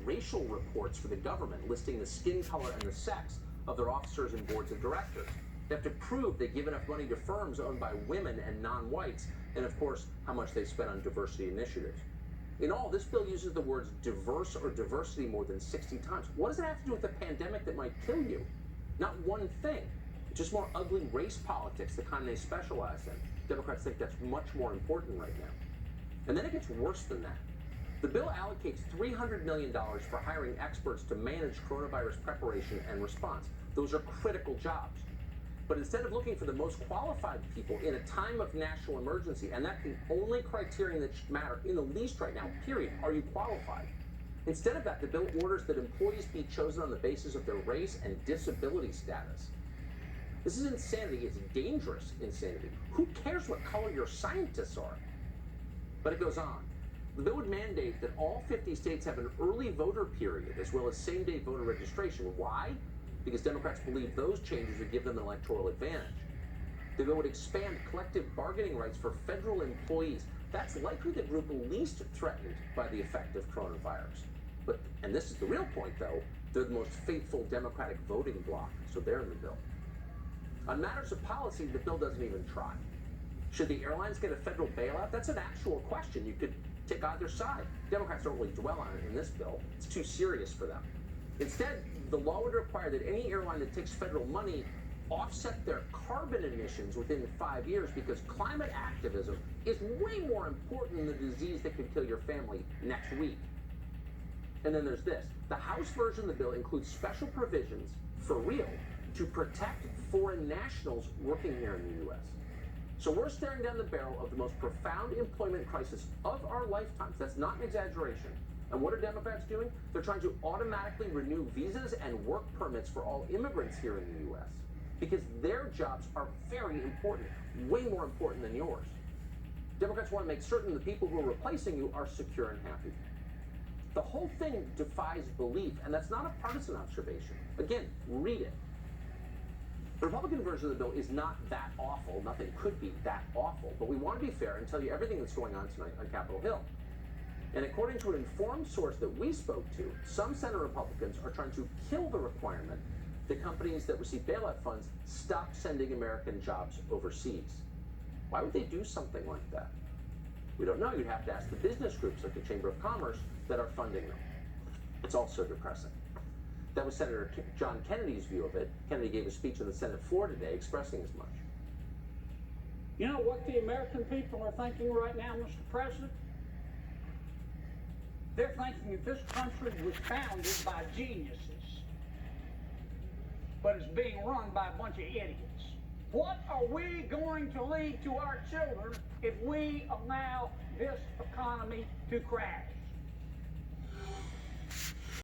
racial reports for the government listing the skin color and the sex of their officers and boards of directors. They have to prove they give enough money to firms owned by women and non-whites, and of course, how much they spend on diversity initiatives. In all, this bill uses the words diverse or diversity more than 60 times. What does it have to do with the pandemic that might kill you? Not one thing. It's just more ugly race politics, the kind they specialize in. Democrats think that's much more important right now. And then it gets worse than that. The bill allocates $300 million for hiring experts to manage coronavirus preparation and response. Those are critical jobs. But instead of looking for the most qualified people in a time of national emergency, and that's the only criterion that should matter in the least right now, period, are you qualified? Instead of that, the bill orders that employees be chosen on the basis of their race and disability status. This is insanity. It's dangerous insanity. Who cares what color your scientists are? But it goes on. The bill would mandate that all 50 states have an early voter period as well as same-day voter registration. Why? Because Democrats believe those changes would give them an electoral advantage. The bill would expand collective bargaining rights for federal employees. That's likely the group least threatened by the effect of coronavirus. But, and this is the real point though, they're the most faithful Democratic voting bloc, so they're in the bill. On matters of policy, the bill doesn't even try. Should the airlines get a federal bailout? That's an actual question. You could take either side. Democrats don't really dwell on it in this bill. It's too serious for them. Instead, the law would require that any airline that takes federal money offset their carbon emissions within 5 years, because climate activism is way more important than the disease that could kill your family next week. And then there's this. The House version of the bill includes special provisions, for real, to protect foreign nationals working here in the U.S. So we're staring down the barrel of the most profound employment crisis of our lifetimes. That's not an exaggeration. And what are Democrats doing? They're trying to automatically renew visas and work permits for all immigrants here in the U.S. because their jobs are very important, way more important than yours. Democrats want to make certain the people who are replacing you are secure and happy. The whole thing defies belief, and that's not a partisan observation. Again, read it. The Republican version of the bill is not that awful. Nothing could be that awful. But we want to be fair and tell you everything that's going on tonight on Capitol Hill. And according to an informed source that we spoke to, some Senate Republicans are trying to kill the requirement that companies that receive bailout funds stop sending American jobs overseas. Why would they do something like that? We don't know. You'd have to ask the business groups like the Chamber of Commerce that are funding them. It's also depressing. That was Senator John Kennedy's view of it. Kennedy gave a speech on the Senate floor today expressing as much. You know what the American people are thinking right now, Mr. President? They're thinking that this country was founded by geniuses, but it's being run by a bunch of idiots. What are we going to leave to our children if we allow this economy to crash?